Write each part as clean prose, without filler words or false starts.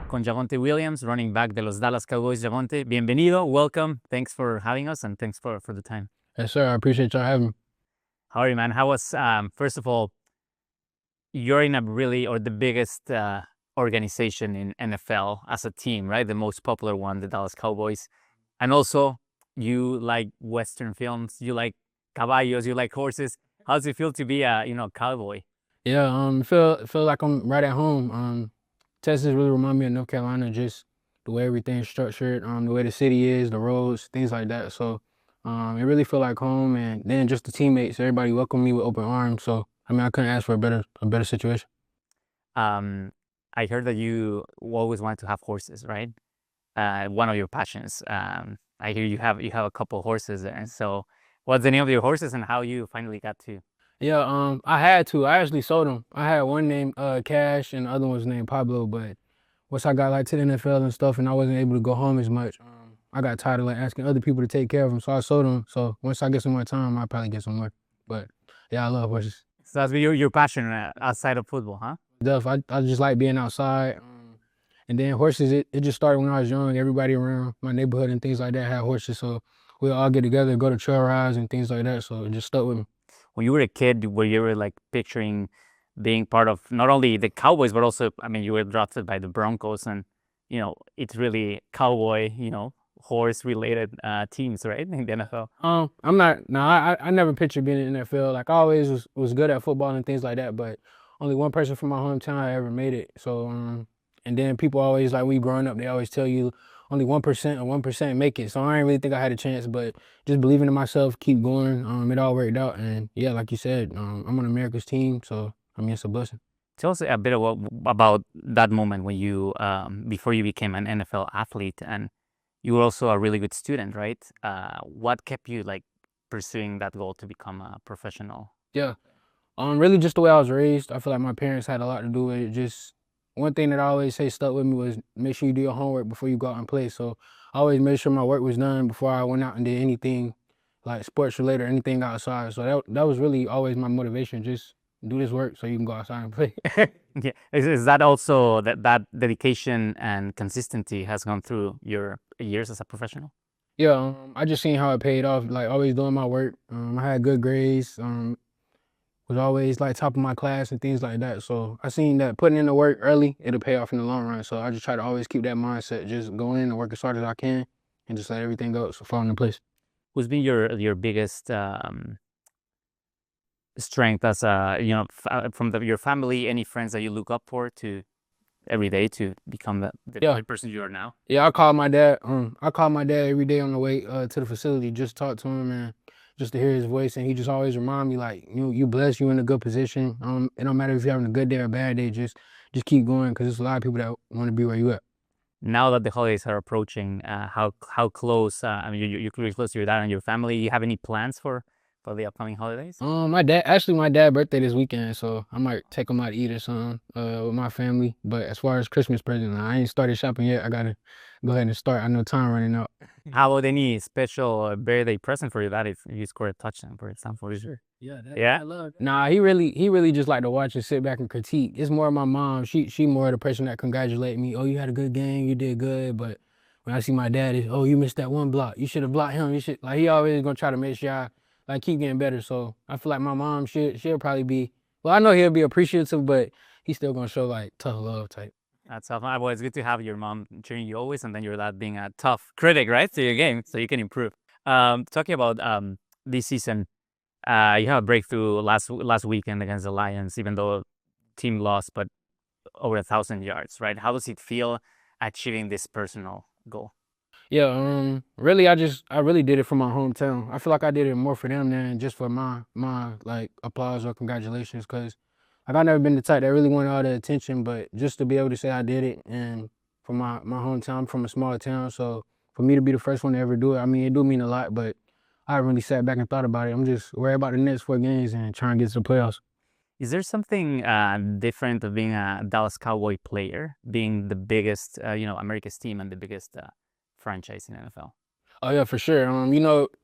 con Javonte Williams, running back de los Dallas Cowboys. Javonte, bienvenido, welcome. Thanks for having us and thanks for the time. Yes, sir. I appreciate y'all having me. How are you, man? How was, first of all, you're in a really, or the biggest organization in NFL as a team, right? The most popular one, the Dallas Cowboys. And also, you like Western films, you like caballos, you like horses. How does it feel to be a, cowboy? Yeah, feel like I'm right at home. Texas really remind me of North Carolina, just the way everything's structured, the way the city is, the roads, things like that. So, it really feel like home, and then just the teammates, everybody welcomed me with open arms. So, I mean, I couldn't ask for a better situation. I heard that you always wanted to have horses, right? One of your passions. I hear you have a couple horses there. So, what's the name of your horses and how you finally got to? Yeah, I had to. I actually sold them. I had one named Cash and the other one's named Pablo, but once I got like to the NFL and stuff and I wasn't able to go home as much, I got tired of like asking other people to take care of them, so I sold them. So once I get some more time, I'll probably get some more. But yeah, I love horses. So that's your passion outside of football, huh? I just like being outside. And then horses, it just started when I was young. Everybody around my neighborhood and things like that had horses, so we'll all get together, go to trail rides and things like that. So it just stuck with me. When you were a kid, were you like picturing being part of not only the Cowboys, but also, I mean, you were drafted by the Broncos and, it's really cowboy, horse-related teams, right, in the NFL? I'm not. No, I never pictured being in the NFL. Like I always was good at football and things like that, but only one person from my hometown ever made it. So and then people always like when you growing up, they always tell you only 1% or 1% make it. So I didn't really think I had a chance, but just believing in myself, keep going. It all worked out, and yeah, like you said, I'm on America's team, so I mean it's a blessing. Tell us a bit about that moment when you, before you became an NFL athlete, and you were also a really good student, right? What kept you like pursuing that goal to become a professional? Yeah. Really just the way I was raised. I feel like my parents had a lot to do with it. Just one thing that I always say stuck with me was make sure you do your homework before you go out and play. So I always made sure my work was done before I went out and did anything like sports related or anything outside. So that was really always my motivation. Just do this work so you can go outside and play. Yeah, is that also that dedication and consistency has gone through your years as a professional? Yeah, I just seen how it paid off. Like always doing my work. I had good grades. Was always like top of my class and things like that. So I seen that putting in the work early, it'll pay off in the long run. So I just try to always keep that mindset, just go in and work as hard as I can and just let everything go fall into place. Who's been your biggest strength as a, from your family, any friends that you look up for to every day to become the person you are now? Yeah, I call my dad. I call my dad every day on the way to the facility, just talk to him and just to hear his voice. And he just always remind me like, you blessed, you in a good position. It don't matter if you're having a good day or a bad day, just keep going because there's a lot of people that want to be where you at. Now that the holidays are approaching, how close? I mean, you're really close to your dad and your family. You have any plans for the upcoming holidays? My dad's birthday this weekend, so I might take him out to eat or something with my family. But as far as Christmas present, I ain't started shopping yet. I gotta go ahead and start. I know time running out. How about any special birthday present for your dad if you score a touchdown, for example? Sure. Yeah. Yeah? I love that. Nah, he really just like to watch and sit back and critique. It's more my mom. She more the person that congratulate me. Oh, you had a good game. You did good. But when I see my dad, it's, oh, you missed that one block. You should have blocked him. You should like he always gonna try to make sure I like keep getting better. So I feel like my mom she'll probably be. Well, I know he'll be appreciative, but he's still gonna show like tough love type. That's tough. Well, it's good to have your mom cheering you always, and then your dad being a tough critic, right, to your game, so you can improve. Talking about this season, you have a breakthrough last weekend against the Lions, even though team lost, but over 1,000 yards, right? How does it feel achieving this personal goal? Yeah, really, I really did it for my hometown. I feel like I did it more for them than just for my like applause or congratulations. Cause like I never been the type that really wanted all the attention, but just to be able to say I did it and for my hometown, I'm from a small town, so for me to be the first one to ever do it, I mean, it do mean a lot. But I haven't really sat back and thought about it. I'm just worried about the next 4 games and trying to get to the playoffs. Is there something different of being a Dallas Cowboy player, being the biggest, America's team and the biggest franchise in NFL? Oh yeah, for sure.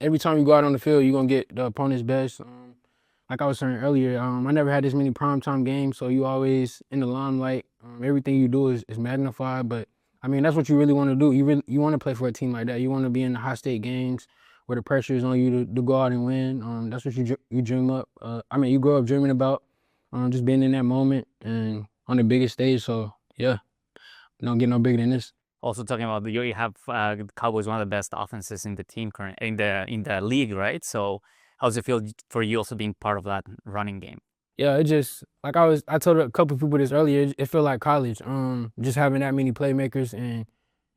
Every time you go out on the field, you're gonna get the opponent's best. like I was saying earlier, I never had this many primetime games, so you always in the limelight. Everything you do is magnified, but I mean, that's what you really want to do. You want to play for a team like that. You want to be in the high stake games where the pressure is on you to go out and win. That's what you dream up. I mean, you grow up dreaming about just being in that moment and on the biggest stage. So yeah, don't get no bigger than this. Also talking about you have the Cowboys, one of the best offenses in the team in the league, right? So how does it feel for you also being part of that running game? Yeah, it just like I told a couple people this earlier. It felt like college. Just having that many playmakers and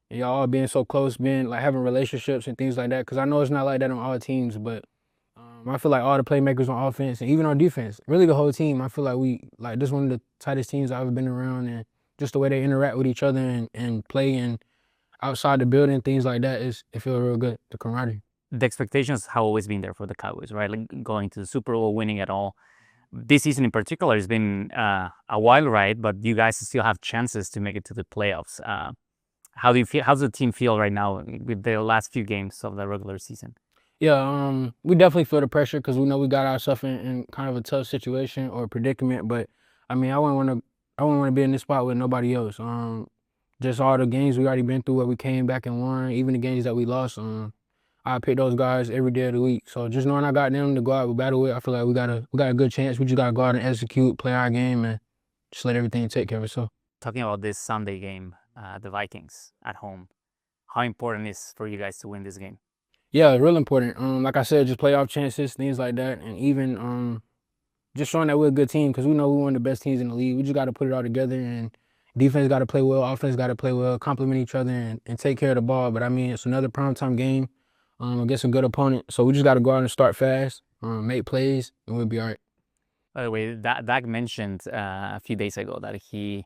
y'all all being so close, being like having relationships and things like that. Because I know it's not like that on all teams, but I feel like all the playmakers on offense and even on defense, really the whole team. I feel like this one of the tightest teams I've ever been around, and just the way they interact with each other and play and outside the building, things like that, it feels real good. The camaraderie. The expectations have always been there for the Cowboys, right? Like going to the Super Bowl, winning it all. This season in particular has been a wild ride, but you guys still have chances to make it to the playoffs. How do you feel? How's the team feel right now with the last few games of the regular season? Yeah, we definitely feel the pressure because we know we got ourselves in kind of a tough situation or predicament. But I mean, I wouldn't want to be in this spot with nobody else. Just all the games we already been through where we came back and won, even the games that we lost. I pick those guys every day of the week. So just knowing I got them to go out and battle with, I feel like we got a good chance. We just gotta go out and execute, play our game, and just let everything take care of itself. Talking about this Sunday game, the Vikings at home, how important is for you guys to win this game? Yeah, real important. Like I said, just playoff chances, things like that, and even just showing that we're a good team because we know we're one of the best teams in the league. We just got to put it all together, and defense got to play well, offense got to play well, complement each other, and take care of the ball. But I mean, it's another primetime game against a good opponent, so we just got to go out and start fast, make plays, and we'll be all right. By the way, Dak mentioned a few days ago that he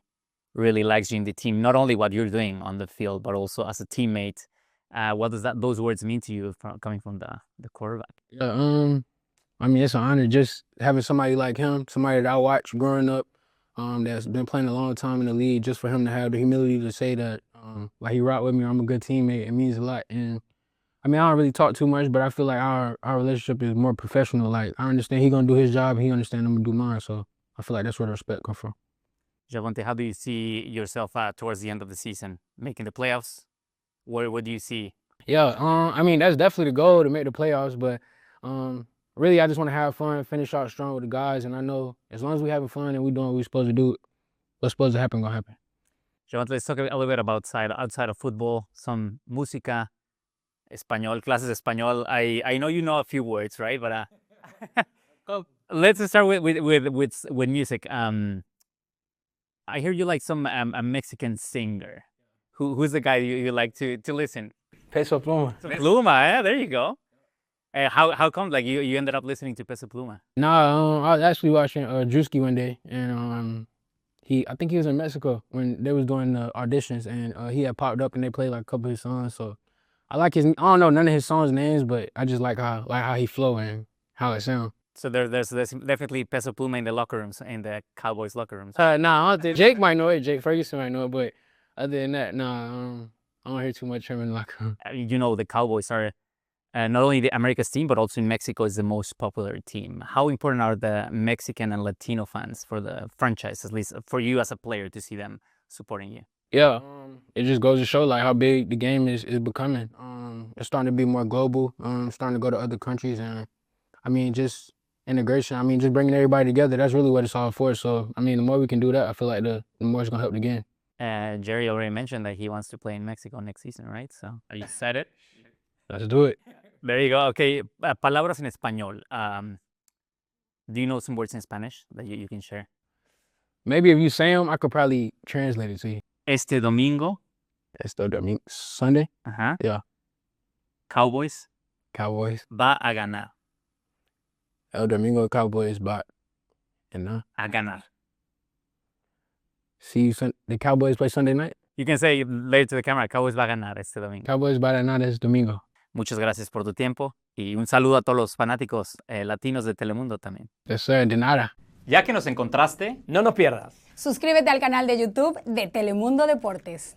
really likes you in the team, not only what you're doing on the field, but also as a teammate. What does those words mean to you coming from the quarterback? Yeah, I mean, it's an honor just having somebody like him, somebody that I watched growing up, that's been playing a long time in the league, just for him to have the humility to say that, like he rocked with me, I'm a good teammate, it means a lot. And I mean, I don't really talk too much, but I feel like our relationship is more professional. Like I understand he gonna do his job, and he understand I'm gonna do mine. So I feel like that's where the respect comes from. Javonte, how do you see yourself towards the end of the season, making the playoffs? What do you see? Yeah, I mean that's definitely the goal to make the playoffs, but really I just want to have fun, finish out strong with the guys, and I know as long as we having fun and we doing what we're supposed to do, what's supposed to happen gonna happen. Javonte, let's talk a little bit about outside of football, some música, español, clases de español. I know you know a few words, right? But let's start with music. I hear you like some a Mexican singer. Who's the guy you like to listen? Peso Pluma. Pluma, there you go. How come like you ended up listening to Peso Pluma? Nah, I was actually watching Drewski one day, and I think he was in Mexico when they was doing the auditions, and he had popped up and they played like a couple of his songs. So I like I don't know none of his songs names, but I just like how he flow and how it sounds. So there's definitely Peso Pluma in the locker rooms, in the Cowboys locker rooms. Nah, I don't think Jake might know it. Jake Ferguson might know it, but other than that, nah, I don't hear too much him in the locker room. You know, the Cowboys are not only the America's team, but also in Mexico is the most popular team. How important are the Mexican and Latino fans for the franchise, at least for you as a player, to see them supporting you? Yeah, it just goes to show like how big the game is becoming. It's starting to be more global. Starting to go to other countries, and I mean just integration. I mean just bringing everybody together. That's really what it's all for. So I mean, the more we can do that, I feel like the more it's gonna help the game. Jerry already mentioned that he wants to play in Mexico next season, right? So are you excited? Let's do it. There you go. Okay, palabras en español. Do you know some words in Spanish that you can share? Maybe if you say them, I could probably translate it to you. Este domingo. Sunday? Ajá. Yeah. Cowboys Cowboys. va a ganar. El Domingo Cowboys bought. And A ganar. see the Cowboys play Sunday night? You can say later to the camera, Cowboys va a ganar este domingo. Cowboys va a ganar este domingo. Muchas gracias por tu tiempo y un saludo a todos los fanáticos latinos de Telemundo también. Yes, sir. De nada. Ya que nos encontraste, No nos pierdas. Suscríbete al canal de YouTube de Telemundo Deportes.